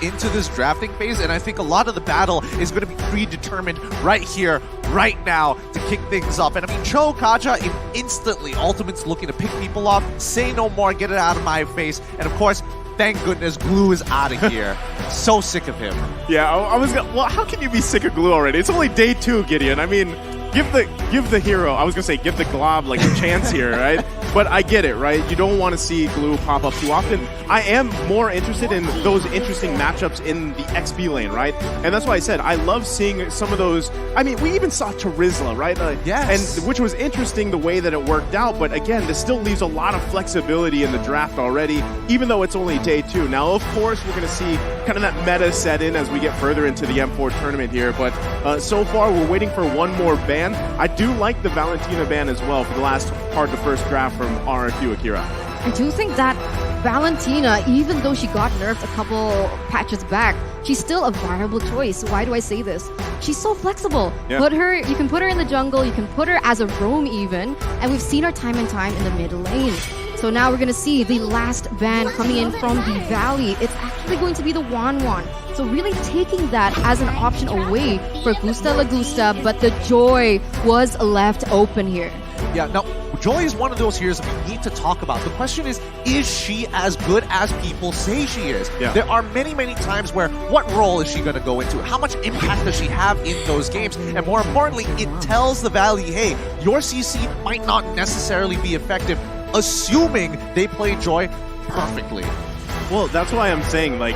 into this drafting phase, and I think a lot of the battle is going to be predetermined right here, right now, to kick things off. And I mean, Cho Kaja instantly ultimate's looking to pick people off, say no more, get it out of my face, and of course, thank goodness Glue is out of here. So sick of him. Yeah, I was gonna, well, how can you be sick of Glue already? It's only day 2, Gideon. I mean, give the hero, I was gonna say give the Glob like a chance here, right? But I get it, right? You don't want to see Glue pop up too often. I am more interested in those interesting matchups in the XP lane, right? And that's why I said I love seeing some of those. I mean, we even saw Charizla, right? Yes. And which was interesting the way that it worked out. But again, this still leaves a lot of flexibility in the draft already, even though it's only day 2. Now, of course, we're going to see kind of that meta set in as we get further into the M4 tournament here. But so far, we're waiting for one more ban. I do like the Valentina ban as well for the last part of the first draft from RRQ Akira. I do think that Valentina, even though she got nerfed a couple patches back, she's still a viable choice. Why do I say this? She's so flexible. Yeah. You can put her in the jungle, you can put her as a roam even, and we've seen her time and time in the mid lane. So now we're going to see the last ban coming in from the Valley. It's actually going to be the Wanwan. So really taking that as an option away for Gusta Lagusta, but the Joy was left open here. Yeah, now, Joy is one of those heroes that we need to talk about. The question is she as good as people say she is? Yeah. There are many, many times where what role is she going to go into? How much impact does she have in those games? And more importantly, it tells the Valley, hey, your CC might not necessarily be effective, assuming they play Joy perfectly. Well, that's why I'm saying, like,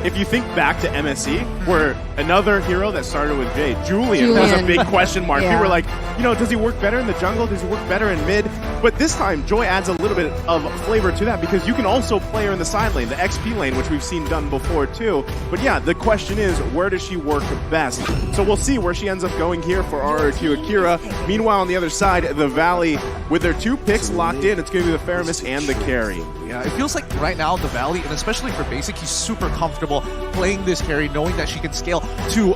if you think back to MSC, where another hero that started with J, Julian was a big question mark. People were like, you know, does he work better in the jungle? Does he work better in mid? But this time, Joy adds a little bit of flavor to that because you can also play her in the side lane, the XP lane, which we've seen done before too. But yeah, the question is, where does she work best? So we'll see where she ends up going here for RRQ Akira. Meanwhile, on the other side, the Valley, with their 2 picks locked in, it's going to be the Faramis and the carry. Yeah, it feels like right now, the Valley, and especially for Basic, he's super comfortable playing this carry, knowing that she can scale to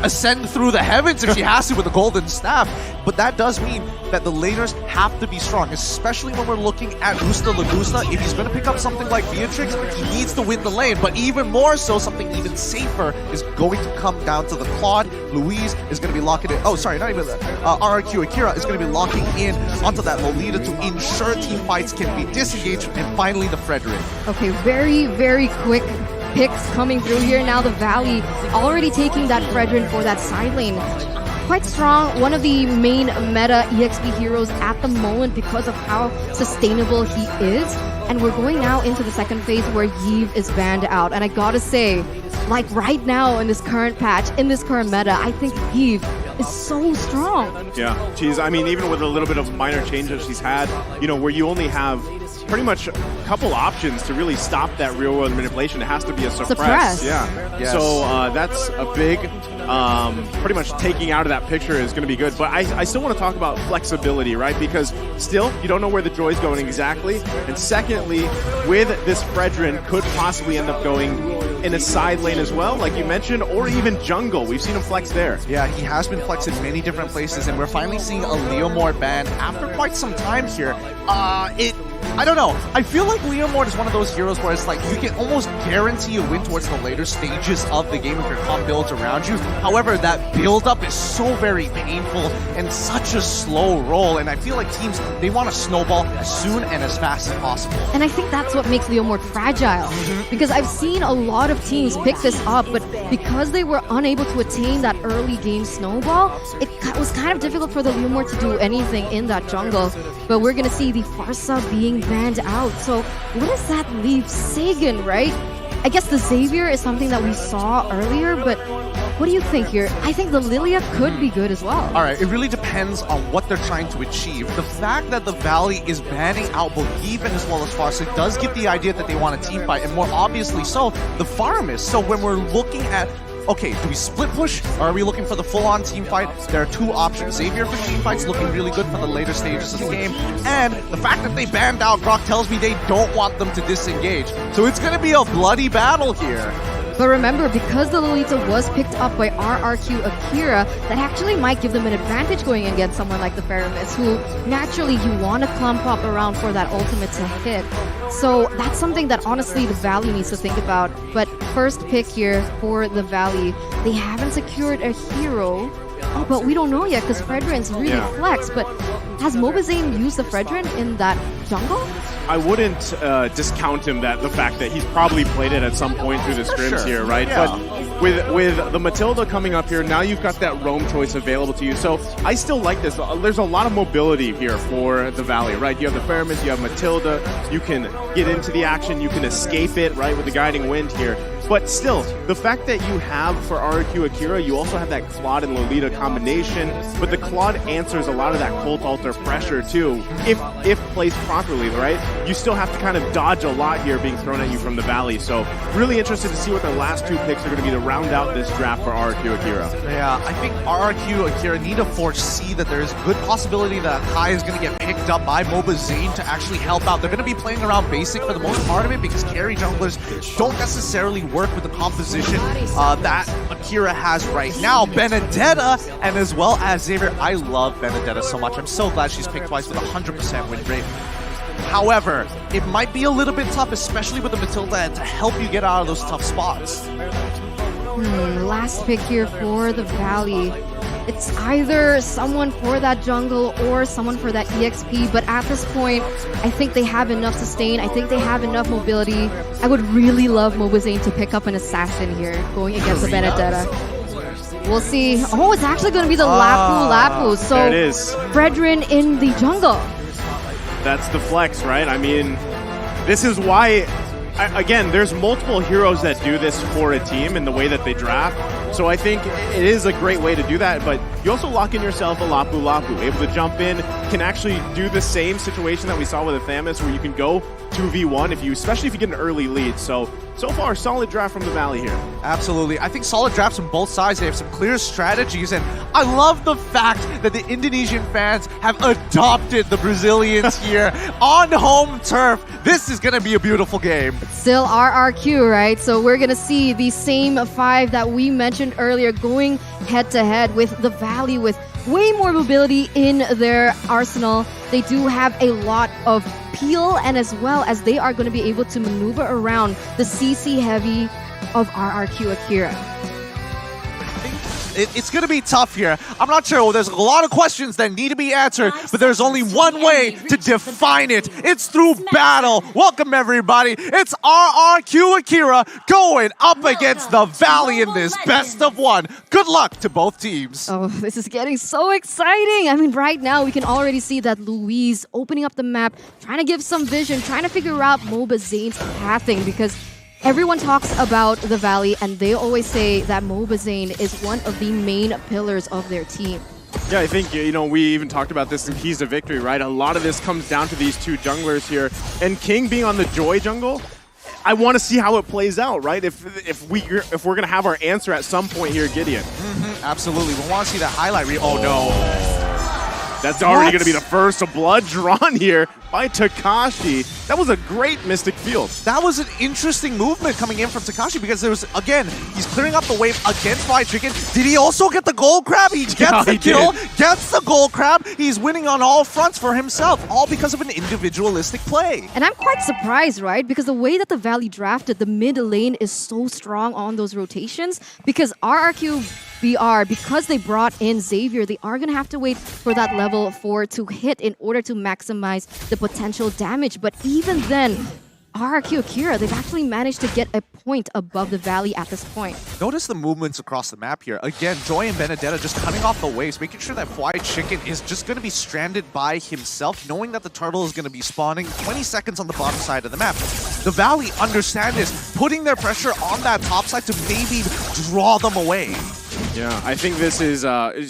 ascend through the heavens if she has to with the golden staff. But that does mean that the laners have to be strong, especially when we're looking at Gusta Lagusta. If he's going to pick up something like Beatrix, he needs to win the lane. But even more so, something even safer is going to come down to the Claude. Louise is going to be locking it. Oh, sorry, not even RRQ Akira is going to be locking in onto that Lolita to ensure team fights can be disengaged. And finally, the Frederick. Okay, very, very quick picks coming through here. Now the Valley already taking that Fredrin for that side lane. Quite strong, one of the main meta EXP heroes at the moment because of how sustainable he is. And we're going now into the second phase where Yves is banned out. And I gotta say, like right now in this current patch, in this current meta, I think Yves is so strong. Yeah, I mean, even with a little bit of minor changes she's had, you know, where you only have pretty much a couple options to really stop that real world manipulation. It has to be a suppress. Yeah. Yes. So that's a big, pretty much taking out of that picture is going to be good. But I still want to talk about flexibility, right? Because still, you don't know where the Joy's going exactly. And secondly, with this Fredrin, could possibly end up going in a side lane as well, like you mentioned, or even jungle. We've seen him flex there. Yeah, he has been flexed in many different places, and we're finally seeing a Leomord ban after quite some time here. I don't know. I feel like Leomord is one of those heroes where it's like you can almost guarantee a win towards the later stages of the game if your comp builds around you. However, that build-up is so very painful and such a slow roll, and I feel like teams, they want to snowball as soon and as fast as possible. And I think that's what makes Leomord fragile, because I've seen a lot of teams pick this up, but because they were unable to attain that early game snowball, it was kind of difficult for the Leomord to do anything in that jungle. But we're going to see the Farsa being banned out. So what does that leave Sagan, right? I guess the Xavier is something that we saw earlier, but what do you think here? I think the Lilia could be good as well. All right, it really depends on what they're trying to achieve. The fact that the Valley is banning out both Even as well as Farsa does give the idea that they want a team fight, and more obviously so, the Farmist. So when we're looking at, okay, do we split push, or are we looking for the full-on team fight? There are 2 options. Xavier for team fights looking really good for the later stages of the game, and the fact that they banned out Grok tells me they don't want them to disengage. So it's going to be a bloody battle here. But remember, because the Lolita was picked up by RRQ Akira, that actually might give them an advantage going against someone like the Faramis, who naturally you want to clump up around for that ultimate to hit. So that's something that honestly the Valley needs to think about. But first pick here for the Valley, they haven't secured a hero. Oh, but we don't know yet because Fredrin's really flexed. But has Mobazane used the Fredrin in that jungle? I wouldn't discount him the fact that he's probably played it at some point through the scrims here, right? Yeah. But with the Matilda coming up here, now you've got that roam choice available to you. So I still like this. There's a lot of mobility here for the Valley, right? You have the Faramis, you have Matilda, you can get into the action, you can escape it, right, with the guiding wind here. But still, the fact that you have for RRQ Akira, you also have that Claude and Lolita combination, but the Claude answers a lot of that Cold Altar pressure too, if placed properly, right? You still have to kind of dodge a lot here being thrown at you from the Valley. So really interested to see what the last two picks are going to be to round out this draft for RRQ Akira. Yeah, I think RRQ Akira need to foresee that there is a good possibility that Kai is going to get picked up by Mobazane to actually help out. They're going to be playing around basic for the most part of it because carry junglers don't necessarily work with the composition that Akira has right now. Benedetta and as well as Xavier. I love Benedetta so much. I'm so glad she's picked twice with 100% win rate. However, it might be a little bit tough, especially with the Matilda, to help you get out of those tough spots. Last pick here for the Valley. It's either someone for that jungle or someone for that EXP, but at this point, I think they have enough sustain. I think they have enough mobility. I would really love Mobazane to pick up an assassin here, going against the Benedetta. We'll see. Oh, it's actually going to be the Lapu. So there it is. Fredrin in the jungle. That's the flex, right? I mean, this is why... Again, there's multiple heroes that do this for a team in the way that they draft. So I think it is a great way to do that, but you also lock in yourself a Lapu, able to jump in, can actually do the same situation that we saw with the Thamus, where you can go 2v1, especially if you get an early lead. So far, solid draft from the Valley here. Absolutely. I think solid drafts from both sides. They have some clear strategies, and I love the fact that the Indonesian fans have adopted the Brazilians here on home turf. This is going to be a beautiful game. Still RRQ, right? So we're going to see the same five that we mentioned earlier going head-to-head with the Valley with way more mobility in their arsenal. They do have a lot of peel, and as well as they are going to be able to maneuver around the CC heavy of RRQ Akira. It's going to be tough here. I'm not sure. There's a lot of questions that need to be answered, but there's only one way to define it. It's through battle. Welcome, everybody. It's RRQ Akira going up against the Valley in this best of one. Good luck to both teams. Oh, this is getting so exciting. I mean, right now we can already see that Louise opening up the map, trying to give some vision, trying to figure out Mobazane's pathing, because everyone talks about the Valley, and they always say that Mobazane is one of the main pillars of their team. Yeah, I think, we even talked about this in Keys to Victory, right? A lot of this comes down to these two junglers here. And King being on the Joy jungle, I want to see how it plays out, right? If we're going to have our answer at some point here, Gideon. Absolutely. We want to see that highlight reel. Oh, no. That's already going to be the first blood drawn here by Takashi. That was a great Mystic Field. That was an interesting movement coming in from Takashi, because there was, again, he's clearing up the wave against Fried Chicken. Did he also get the gold crab? He gets the kill, gets the gold crab. He's winning on all fronts for himself, all because of an individualistic play. And I'm quite surprised, right? Because the way that the Valley drafted, the mid lane is so strong on those rotations, because RRQ BR, because they brought in Xavier, they are going to have to wait for that level 4 to hit in order to maximize the potential damage. But even then, RRQ Akira, they've actually managed to get a point above the Valley at this point. Notice the movements across the map here. Again, Joy and Benedetta just cutting off the waves, making sure that Fried Chicken is just going to be stranded by himself, knowing that the turtle is going to be spawning 20 seconds on the bottom side of the map. The Valley understand this, putting their pressure on that top side to maybe draw them away. Yeah, I think this is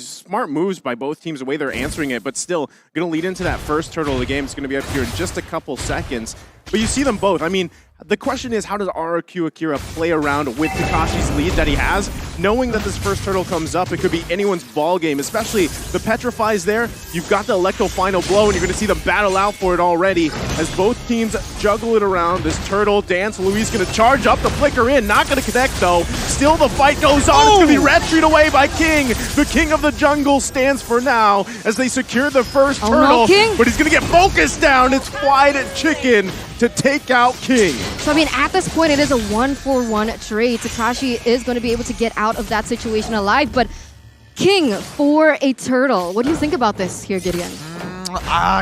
smart moves by both teams, the way they're answering it, but still going to lead into that first turtle of the game. It's going to be up here in just a couple seconds. But you see them both. I mean, The question is, how does RRQ Akira play around with Takashi's lead that he has? Knowing that this first turtle comes up, it could be anyone's ball game, especially the Petrify's there. You've got the Electro Final Blow, and you're going to see them battle out for it already as both teams juggle it around this turtle dance. Luis going to charge up the flicker in, not going to connect though. Still the fight goes on. It's going to be red treed away by King. The king of the jungle stands for now as they secure the first turtle, King. but he's going to get focused down. It's Fried Chicken to take out King. So I mean, at this point, it is a 1-for-1 trade. Takashi is going to be able to get out of that situation alive, but King for a turtle. What do you think about this here, Gideon?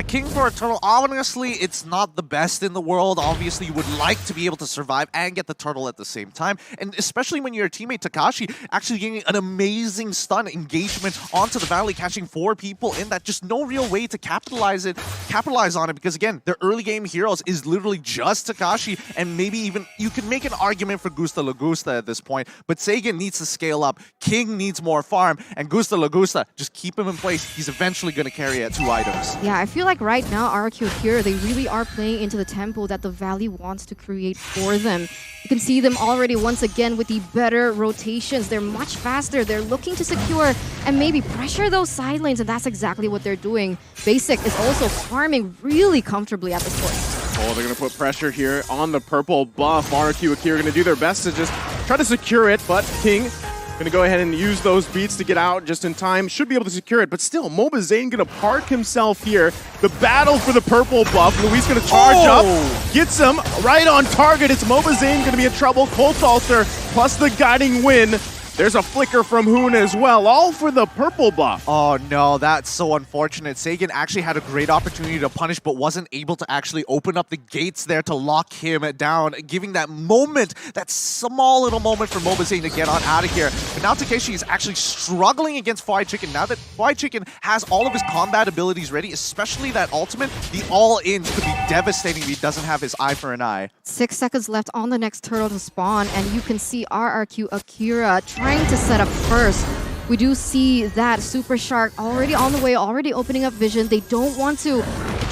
King for a turtle, honestly, it's not the best in the world. Obviously, you would like to be able to survive and get the turtle at the same time. And especially when your teammate Takashi actually getting an amazing stun engagement onto the Valley, catching 4 people in that. Just no real way to capitalize on it, because again, their early game heroes is literally just Takashi, and maybe even you can make an argument for Gusta Lagusta at this point, but Sagan needs to scale up, King needs more farm, and Gusta Lagusta, just keep him in place. He's eventually going to carry at 2 items. Yeah, I feel like right now, RRQ Akira, they really are playing into the tempo that the Valley wants to create for them. You can see them already once again with the better rotations. They're much faster. They're looking to secure and maybe pressure those side lanes, and that's exactly what they're doing. Basic is also farming really comfortably at this point. Oh, they're going to put pressure here on the purple buff. RRQ Akira going to do their best to just try to secure it, but King gonna go ahead and use those beats to get out just in time. Should be able to secure it, but still, MobaZane gonna park himself here. The battle for the purple buff. Luis gonna charge up, gets him right on target. It's MobaZane gonna be in trouble. Colt Alter plus the guiding win. There's a flicker from Hoon as well, all for the purple buff. Oh no, that's so unfortunate. Sagan actually had a great opportunity to punish, but wasn't able to actually open up the gates there to lock him down, giving that moment, that small little moment for MobaZane to get on out of here. But now Takeshi is actually struggling against Fried Chicken. Now that Fried Chicken has all of his combat abilities ready, especially that ultimate, the all-ins could be devastating if he doesn't have his eye for an eye. 6 seconds left on the next turtle to spawn, and you can see RRQ Akira trying to set up first. We do see that Super Shark already on the way, already opening up vision. They don't want to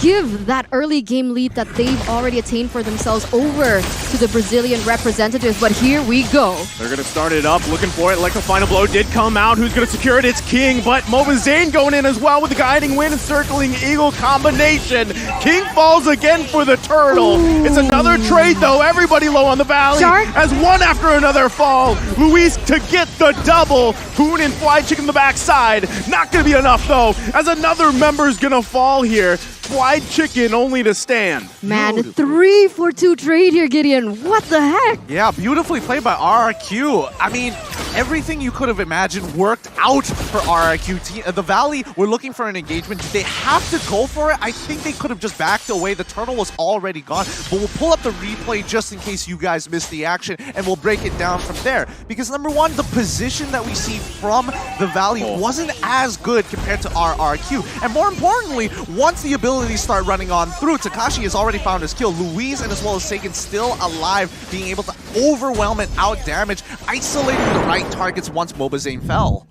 give that early game lead that they've already attained for themselves over to the Brazilian representatives, but here we go. They're going to start it up, looking for it. Like the final blow did come out. Who's going to secure it? It's King, but MobaZane going in as well with the guiding wind and circling eagle combination. King falls again for the turtle. Ooh. It's another trade though. Everybody low on the Valley Shark. as one after another fall. Luis to get the double. Hoon and Fried Chicken the backside. Not going to be enough though, as another member's going to fall here. Fried Chicken only to stand. Man, 3-for-2 trade here, Gideon. What the heck? Yeah, beautifully played by RRQ. I mean, everything you could have imagined worked out for RRQ. The Valley were looking for an engagement. Did they have to go for it? I think they could have just backed away. The turtle was already gone. But we'll pull up the replay just in case you guys missed the action, and we'll break it down from there. Because number one, the position that we see from the Valley wasn't as good compared to RRQ. And more importantly, once the abilities start running on through, Takashi has already found his kill. Luis and as well as Sagan still alive, being able to overwhelm and out-damage, isolating the right targets once MobaZane fell.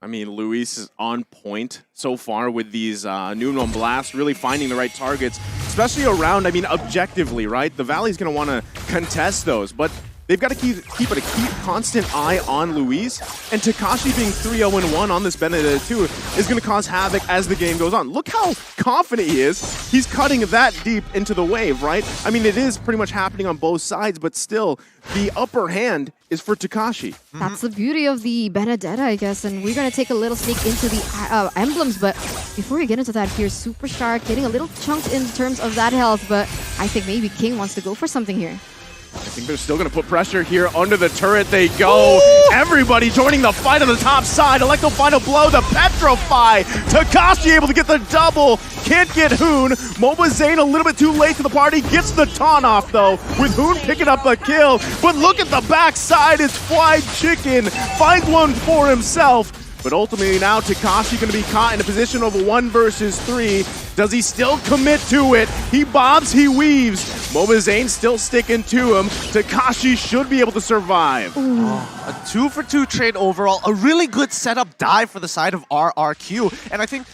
I mean, Luis is on point so far with these Nuno blasts, really finding the right targets, especially around, I mean, objectively, right? The Valley's going to want to contest those, but they've got to keep a constant eye on Luis, and Takashi being 3-0-1 on this Benedetta 2 is going to cause havoc as the game goes on. Look how confident he is. He's cutting that deep into the wave, right? I mean, it is pretty much happening on both sides, but still, the upper hand is for Takashi. That's the beauty of the Benedetta, I guess, and we're going to take a little sneak into the emblems, but before we get into that, here's Super Shark getting a little chunked in terms of that health, but I think maybe King wants to go for something here. I think they're still going to put pressure here. Under the turret they go. Ooh. Everybody joining the fight on the top side. Electro Final Blow, the Petrify. Takashi able to get the double. Can't get Hoon. MobaZane a little bit too late to the party. Gets the taunt off, though, with Hoon picking up the kill. But look at the backside. It's Fried Chicken. Finds one for himself. But ultimately now Takashi going to be caught in a position of 1 versus 3. Does he still commit to it? He bobs, he weaves. MobaZane still sticking to him. Takashi should be able to survive. Oh, a 2-for-2 trade overall. A really good setup dive for the side of RRQ. And I think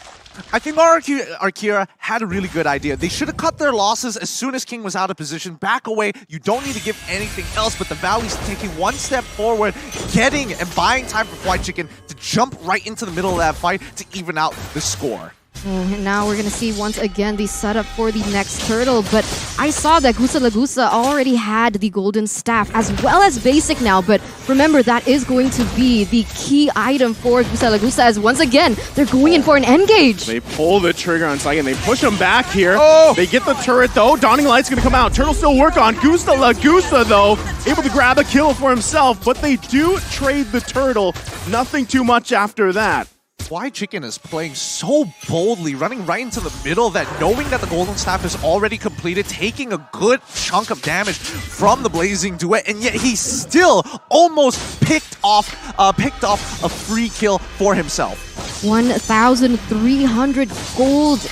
I think RRQ Akira had a really good idea. They should have cut their losses as soon as King was out of position. Back away. You don't need to give anything else, but the Valley's taking one step forward, getting and buying time for Fried Chicken to jump right into the middle of that fight to even out the score. And now we're going to see once again the setup for the next turtle. But I saw that Gusta Lagusa already had the golden staff as well as basic now. But remember, that is going to be the key item for Gusta Lagusa as once again, they're going in for an engage. They pull the trigger on Saigon. They push him back here. Oh. They get the turret though. Dawning Light's going to come out. Turtle still work on. Gusta Lagusa though, able to grab a kill for himself. But they do trade the turtle. Nothing too much after that. Fried Chicken is playing so boldly, running right into the middle of that, knowing that the Golden Staff is already completed, taking a good chunk of damage from the Blazing Duet, and yet he still almost picked off a free kill for himself. 1,300 gold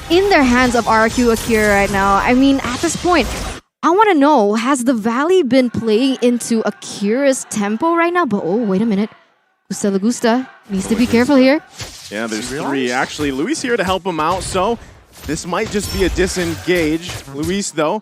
in their hands of RRQ Akira right now. I mean, at this point, I want to know, has the Valley been playing into Akira's tempo right now? But oh, wait a minute. Gusta Lagusa needs to be careful here. Yeah, there's three. Actually, Luis here to help him out, so this might just be a disengage. Luis, though,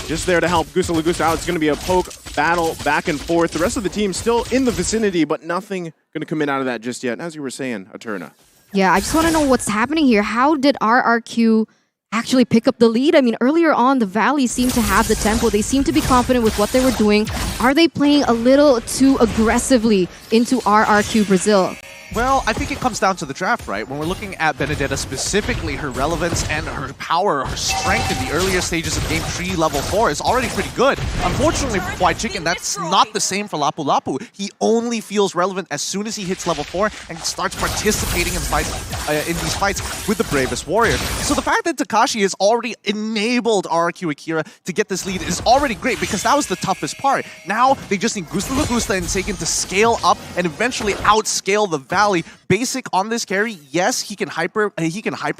just there to help Gusta Lagusa out. It's going to be a poke battle back and forth. The rest of the team still in the vicinity, but nothing going to come in out of that just yet. As you were saying, Eterna. Yeah, I just want to know what's happening here. How did RRQ actually pick up the lead? I mean, earlier on, the Valley seemed to have the tempo. They seemed to be confident with what they were doing. Are they playing a little too aggressively into RRQ Brazil? Well, I think it comes down to the draft, right? When we're looking at Benedetta specifically, her relevance and her power, her strength in the earlier stages of game 3, level 4 is already pretty good. Unfortunately for Fried Chicken, that's not the same for Lapu Lapu. He only feels relevant as soon as he hits level 4 and starts participating in these fights with the bravest warrior. So the fact that Takashi has already enabled RRQ Akira to get this lead is already great because that was the toughest part. Now they just need Gusta Lagusa and Seigen to scale up and eventually outscale the Valley. Basic on this carry, yes, he can hyper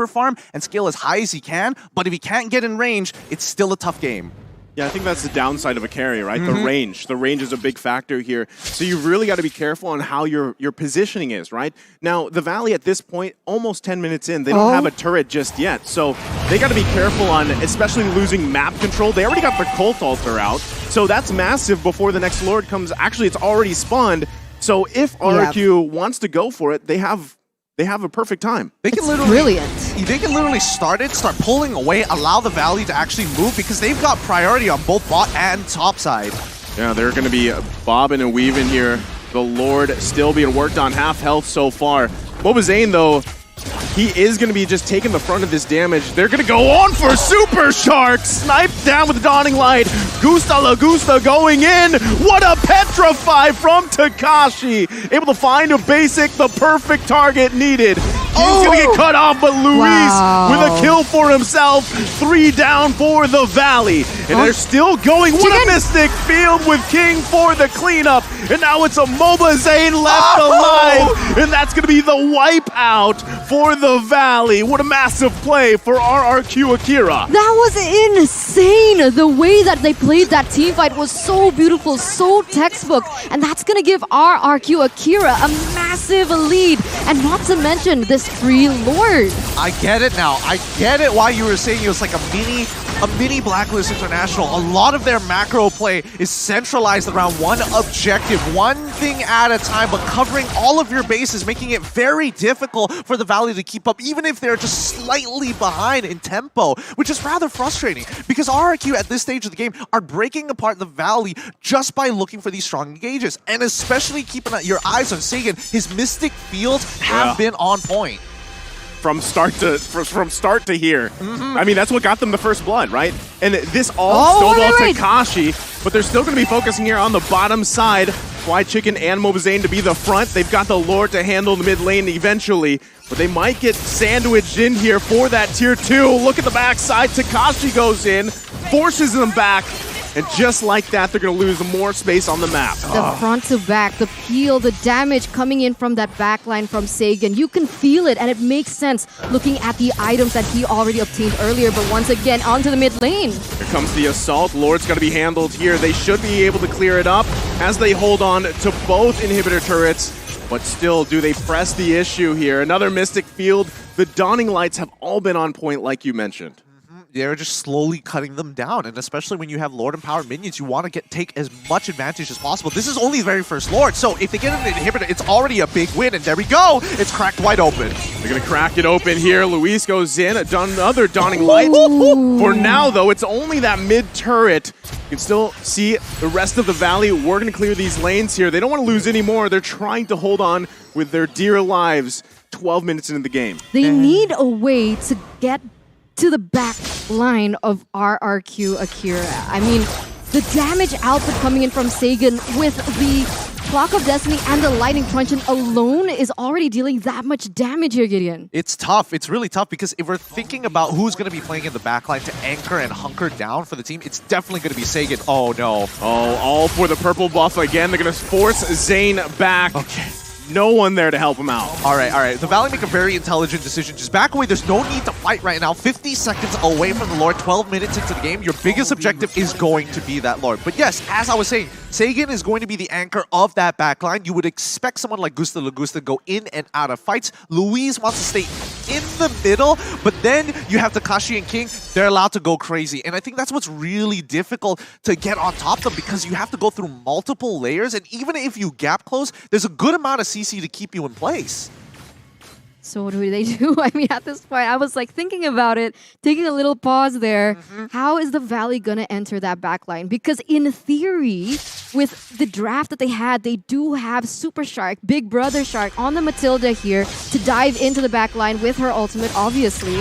farm and scale as high as he can, but if he can't get in range, it's still a tough game. Yeah, I think that's the downside of a carry, right? The range. The range is a big factor here. So you've really got to be careful on how your positioning is, right? Now, the Valley at this point, almost 10 minutes in, they don't have a turret just yet. So they got to be careful on especially losing map control. They already got the Cult Altar out. So that's massive before the next Lord comes. Actually, it's already spawned. So if RRQ wants to go for it, they have a perfect time. They can They can literally start pulling away, allow the Valley to actually move because they've got priority on both bot and top side. Yeah, they're going to be bobbing and weaving here. The Lord still being worked on, half health so far. Mobazane, though, he is going to be just taking the front of this damage. They're going to go on for Super Shark. Sniped down with the Dawning Light. Gusta Lagusa going in. What a petrify from Takashi. Able to find a basic, the perfect target needed. He's going to get cut off, but Luis with a kill for himself. 3 down for the Valley. And they're still going. What a Mystic Field with King for the cleanup. And now it's a Mobazane left alive. And that's going to be the wipe out for the Valley. What a massive play for RRQ Akira. That was insane. The way that they played that team fight was so beautiful, so textbook. And that's going to give RRQ Akira a massive lead. And not to mention this free Lord. I get it now. I get it why you were saying it was like a mini Blacklist International. A lot of their macro play is centralized around one objective, one thing at a time, but covering all of your bases, making it very difficult for the Valley to keep up, even if they're just slightly behind in tempo, which is rather frustrating because RRQ at this stage of the game are breaking apart the Valley just by looking for these strong engages, and especially keeping your eyes on Seigen. His Mystic Fields have been on point. From start to here. I mean, that's what got them the first blood, right? And this all snowballed Takashi, but they're still going to be focusing here on the bottom side. Fried Chicken and Mobazane to be the front. They've got the Lord to handle the mid lane eventually, but they might get sandwiched in here for that tier 2. Look at the backside. Takashi goes in, forces them back. And just like that, they're going to lose more space on the map. The front to back, the peel, the damage coming in from that backline from Seigen. You can feel it, and it makes sense looking at the items that he already obtained earlier. But once again, onto the mid lane. Here comes the assault. Lord's got to be handled here. They should be able to clear it up as they hold on to both inhibitor turrets. But still, do they press the issue here? Another Mystic Field. the Dawning Lights have all been on point like you mentioned. They're just slowly cutting them down, and especially when you have Lord and Power minions, you want to take as much advantage as possible. This is only the very first Lord, so if they get an inhibitor, it's already a big win, and there we go! It's cracked wide open. They're going to crack it open here. Luis goes in, another Dawning Light. For now, though, it's only that mid-turret. You can still see the rest of the Valley. We're going to clear these lanes here. They don't want to lose any more. They're trying to hold on with their dear lives 12 minutes into the game. They need a way to get to the back line of RRQ Akira. I mean, the damage output coming in from Sagan with the Clock of Destiny and the Lightning Truncheon alone is already dealing that much damage here, Gideon. It's tough. It's really tough because if we're thinking about who's going to be playing in the backline to anchor and hunker down for the team, it's definitely going to be Sagan. Oh, no. Oh, all for the purple buff again. They're going to force Zane back. Okay. No one there to help him out. All right. The Valley make a very intelligent decision. Just back away. There's no need to fight right now. 50 seconds away from the Lord, 12 minutes into the game. Your biggest objective is going to be that Lord. But yes, as I was saying, Sagan is going to be the anchor of that backline. You would expect someone like Gusta Lagusta to go in and out of fights. Luis wants to stay in the middle, but then you have Takashi and King. They're allowed to go crazy. And I think that's what's really difficult to get on top of them because you have to go through multiple layers. And even if you gap close, there's a good amount of CC to keep you in place. So what do they do? I mean, at this point, I was like thinking about it, taking a little pause there. How is the Valley gonna enter that backline? Because in theory, with the draft that they had, they do have Super Shark, Big Brother Shark on the Matilda here to dive into the backline with her ultimate, obviously,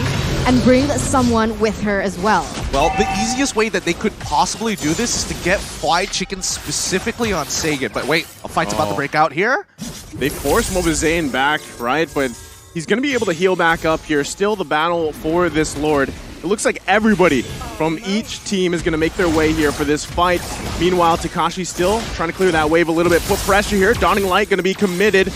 and bring someone with her as well. Well, the easiest way that they could possibly do this is to get fried chicken specifically on Sagan. But wait, a fight's about to break out here. They force Mobazane back, right? But he's going to be able to heal back up here. Still the battle for this Lord. It looks like everybody from each team is going to make their way here for this fight. Meanwhile, Takashi still trying to clear that wave a little bit. Put pressure here. Dawning Light going to be committed.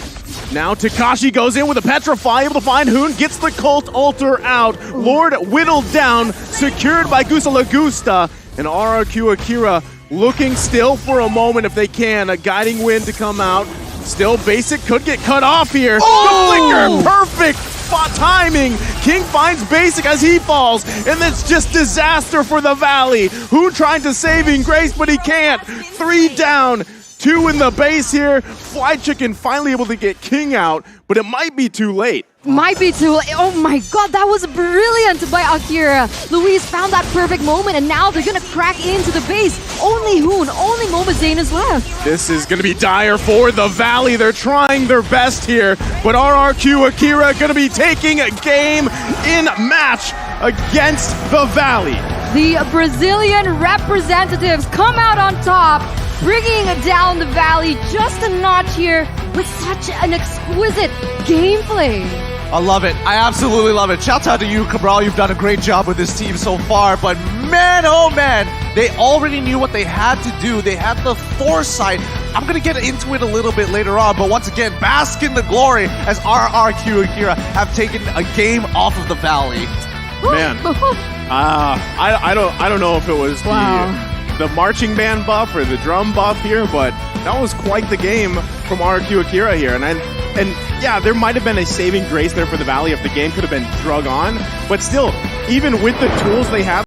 Now Takashi goes in with a Petrify, able to find Hoon, gets the Cult Altar out. Lord whittled down, secured by Gusta Lagusta. And RRQ Akira looking still for a moment if they can. A guiding wind to come out. Still, Basic could get cut off here. Oh! The flicker, perfect timing. King finds Basic as he falls, and it's just disaster for the Valley. Who trying to saving grace, but he can't. 3 down, 2 in the base here. Fly Chicken finally able to get King out, but it might be too late. Might be too late. Oh my god, that was brilliant by Akira. Luis found that perfect moment, and now they're gonna crack into the base. Only Hoon, only Mobazane is left. This is gonna be dire for the Valley. They're trying their best here, but RRQ Akira gonna be taking a game in match against the Valley. The Brazilian representatives come out on top, bringing down the Valley just a notch here with such an exquisite gameplay. I love it. I absolutely love it. Shout out to you, Cabral. You've done a great job with this team so far. But man, oh man, they already knew what they had to do. They had the foresight. I'm going to get into it a little bit later on. But once again, bask in the glory as RRQ Akira have taken a game off of the Valley. Man, I don't know if it was the marching band buff or the drum buff here, but that was quite the game from RRQ Akira here. And yeah, there might have been a saving grace there for the Valley if the game could have been drug on, but still, even with the tools they have,